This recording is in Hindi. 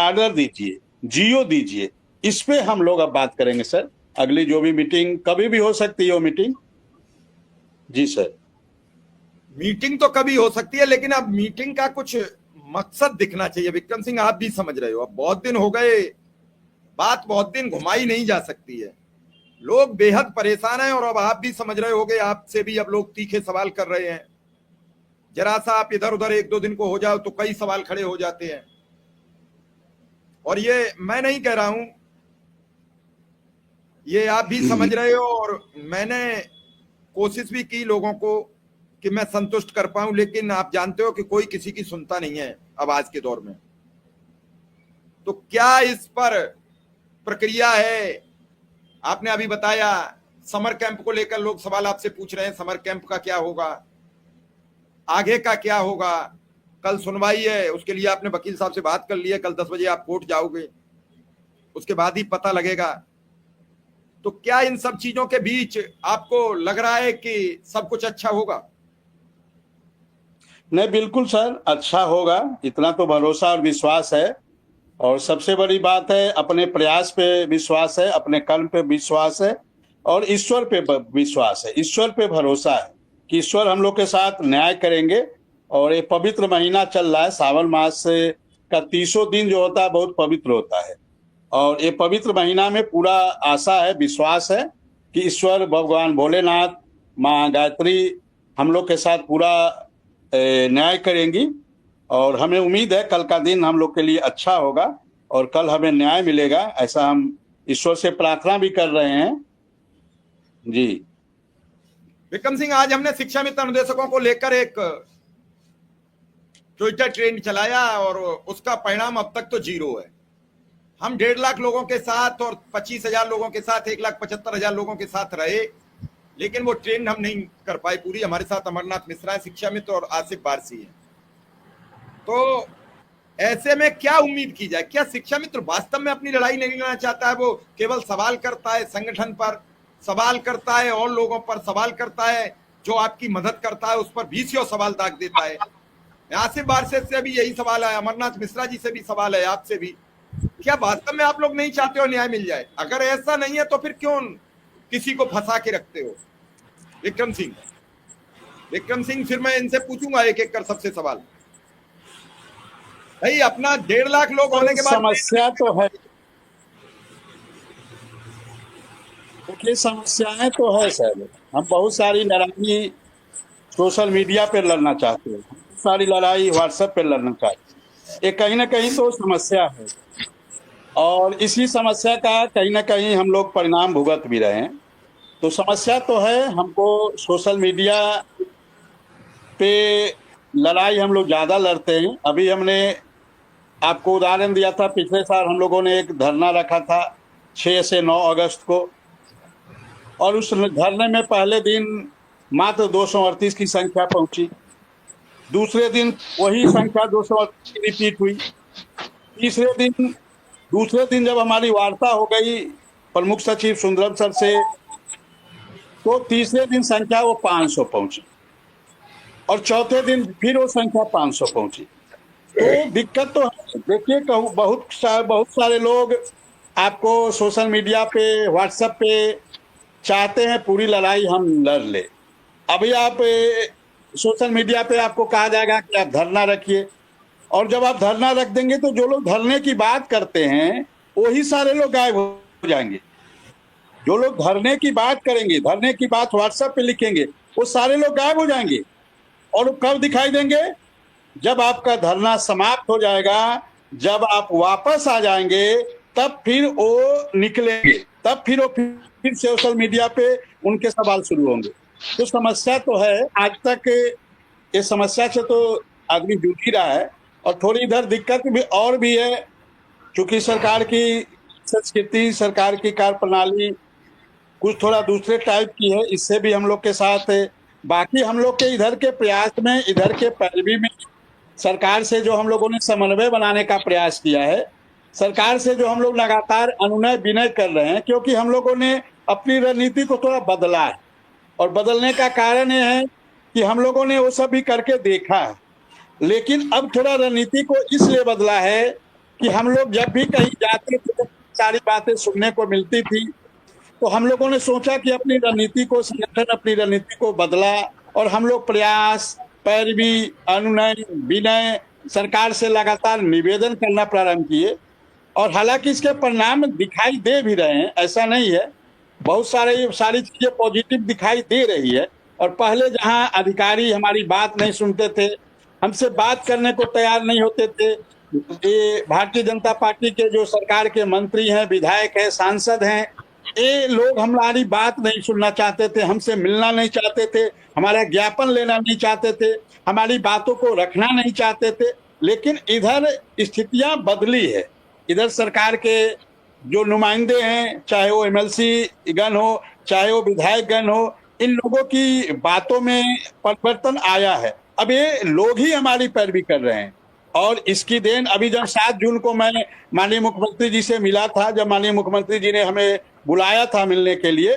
चार्जर दीजिए, जियो दीजिए। इस पे हम लोग अब बात करेंगे सर। अगली जो भी मीटिंग कभी भी हो सकती है वो मीटिंग। जी सर। मीटिंग तो कभी हो सकती है, लेकिन अब मीटिंग का कुछ मकसद दिखना चाहिए। विक्रम सिंह, आप भी समझ रहे हो, अब बहुत दिन हो गए, बात बहुत दिन घुमाई नहीं जा सकती है। लोग बेहद परेशान हैं, और अब आप भी समझ रहे होगे, आपसे भी अब लोग तीखे सवाल कर रहे हैं। जरा सा आप इधर उधर एक दो दिन को हो जाओ तो कई सवाल खड़े हो जाते हैं। और ये मैं नहीं कह रहा हूं, ये आप भी समझ रहे हो, और मैंने कोशिश भी की लोगों को कि मैं संतुष्ट कर पाऊं, लेकिन आप जानते हो कि कोई किसी की सुनता नहीं है अब आज के दौर में। तो क्या इस पर प्रक्रिया है? आपने अभी बताया समर कैंप को लेकर लोग सवाल आपसे पूछ रहे हैं, समर कैंप का क्या होगा, आगे का क्या होगा। कल सुनवाई है, उसके लिए आपने वकील साहब से बात कर ली है, कल 10 बजे आप कोर्ट जाओगे, उसके बाद ही पता लगेगा। तो क्या इन सब चीजों के बीच आपको लग रहा है कि सब कुछ अच्छा होगा? नहीं, बिल्कुल सर, अच्छा होगा, इतना तो भरोसा और विश्वास है। और सबसे बड़ी बात है, अपने प्रयास पे विश्वास है, अपने कर्म पे विश्वास है, और ईश्वर पे विश्वास है, ईश्वर पे भरोसा है कि ईश्वर हम लोग के साथ न्याय करेंगे। और ये पवित्र महीना चल रहा है, सावन मास का 30 दिन जो होता है बहुत पवित्र होता है। और ये पवित्र महीना में पूरा आशा है, विश्वास है कि ईश्वर भगवान भोलेनाथ, माँ गायत्री हम लोग के साथ पूरा न्याय करेंगी। और हमें उम्मीद है कल का दिन हम लोग के लिए अच्छा होगा और कल हमें न्याय मिलेगा, ऐसा हम ईश्वर से प्रार्थना भी कर रहे हैं। जी विक्रम सिंह, आज हमने शिक्षा मित्र अनुदेशकों को लेकर एक ट्विटर ट्रेंड चलाया, और उसका परिणाम अब तक तो 0 है। हम 1.5 लाख लोगों के साथ और 25,000 लोगों के साथ 1,75,000 लोगों के साथ रहे, लेकिन वो ट्रेंड हम नहीं कर पाए पूरी। हमारे साथ अमरनाथ मिश्रा शिक्षा मित्र और आसिफ बारसी है। तो ऐसे में क्या उम्मीद की जाए? क्या शिक्षा मित्र वास्तव में अपनी लड़ाई नहीं लड़ना चाहता है? वो केवल सवाल करता है, संगठन पर सवाल करता है, और लोगों पर सवाल करता है, जो आपकी मदद करता है उस पर 20 सवाल दाग देता है। आसिफ बारसे से भी यही सवाल है, अमरनाथ मिश्रा जी से भी सवाल है, आपसे भी। क्या वास्तव में आप लोग नहीं चाहते हो न्याय मिल जाए? अगर ऐसा नहीं है तो फिर क्यों किसी को फंसा के रखते हो? विक्रम सिंह, फिर मैं इनसे पूछूंगा एक एक कर सबसे सवाल। भाई, अपना 1.5 लाख लोग होने के बाद समस्या तो है, देखिए समस्याएं तो है सर। हम बहुत सारी लड़ाई सोशल मीडिया पे लड़ना चाहते हैं, बहुत सारी लड़ाई व्हाट्सएप पे लड़ना चाहते हैं। ये कहीं ना कहीं तो समस्या है, और इसी समस्या का कहीं ना कहीं हम लोग परिणाम भुगत भी रहे हैं। तो समस्या तो है, हमको सोशल मीडिया पे लड़ाई हम लोग ज्यादा लड़ते हैं। अभी हमने आपको उदाहरण दिया था, पिछले साल हम लोगों ने एक धरना रखा था 6 से 9 अगस्त को, और उस धरने में पहले दिन मात्र 238 की संख्या पहुंची, दूसरे दिन वही संख्या 238 की रिपीट हुई, दूसरे दिन जब हमारी वार्ता हो गई प्रमुख सचिव सुंदरम सर से, तो तीसरे दिन संख्या वो 500 पहुंची, और चौथे दिन फिर वो संख्या 500 पहुंची। तो दिक्कत तो है। देखिए, बहुत सारे लोग आपको सोशल मीडिया पे, व्हाट्सएप पे चाहते हैं पूरी लड़ाई हम लड़ ले। अभी आप सोशल मीडिया पे आपको कहा जाएगा कि आप धरना रखिए, और जब आप धरना रख देंगे तो जो लोग धरने की बात करते हैं वही सारे लोग गायब हो जाएंगे। जो लोग धरने की बात करेंगे, धरने की बात व्हाट्सएप पे लिखेंगे, वो सारे लोग गायब हो जाएंगे। और कब दिखाई देंगे? जब आपका धरना समाप्त हो जाएगा, जब आप वापस आ जाएंगे, तब फिर वो निकलेंगे, तब फिर वो फिर सोशल मीडिया पे उनके सवाल शुरू होंगे। तो समस्या तो है, आज तक ये समस्या से तो आदमी जूझ ही रहा है। और थोड़ी इधर दिक्कत भी और भी है, क्योंकि सरकार की संस्कृति, सरकार की कार्य प्रणाली कुछ थोड़ा दूसरे टाइप की है। इससे भी हम लोग के साथ, बाकी हम लोग के इधर के प्रयास में, इधर के पैरवी में सरकार से जो हम लोगों ने समन्वय बनाने का प्रयास किया है, सरकार से जो हम लोग लगातार अनुनय विनय कर रहे हैं, क्योंकि हम लोगों ने अपनी रणनीति को थोड़ा बदला है। और बदलने का कारण यह है कि हम लोगों ने वो सब भी करके देखा है, लेकिन अब थोड़ा रणनीति को इसलिए बदला है कि हम लोग जब भी कहीं जाते थे तो सारी बातें सुनने को मिलती थी। तो हम लोगों ने सोचा कि अपनी रणनीति को, संगठन अपनी रणनीति को बदला और हम लोग प्रयास, पैरवी, अनुनय, विनय सरकार से लगातार निवेदन करना प्रारंभ किए। और हालांकि इसके परिणाम दिखाई दे भी रहे हैं, ऐसा नहीं है, बहुत सारी चीजें पॉजिटिव दिखाई दे रही है। और पहले जहां अधिकारी हमारी बात नहीं सुनते थे, हमसे बात करने को तैयार नहीं होते थे, ये भारतीय जनता पार्टी के जो सरकार के मंत्री हैं, विधायक हैं, सांसद हैं, ये लोग हमारी बात नहीं सुनना चाहते थे, हमसे मिलना नहीं चाहते थे, हमारा ज्ञापन लेना नहीं चाहते थे, हमारी बातों को रखना नहीं चाहते थे। लेकिन इधर स्थितियां बदली है। इधर सरकार के जो नुमाइंदे हैं, चाहे वो एमएलसी गण हो, चाहे वो विधायक गण हो, इन लोगों की बातों में परिवर्तन आया है। अब ये लोग ही हमारी पैरवी कर रहे हैं। और इसकी देन अभी जब 7 जून को मैं माननीय मुख्यमंत्री जी से मिला था, जब माननीय मुख्यमंत्री जी ने हमें बुलाया था मिलने के लिए,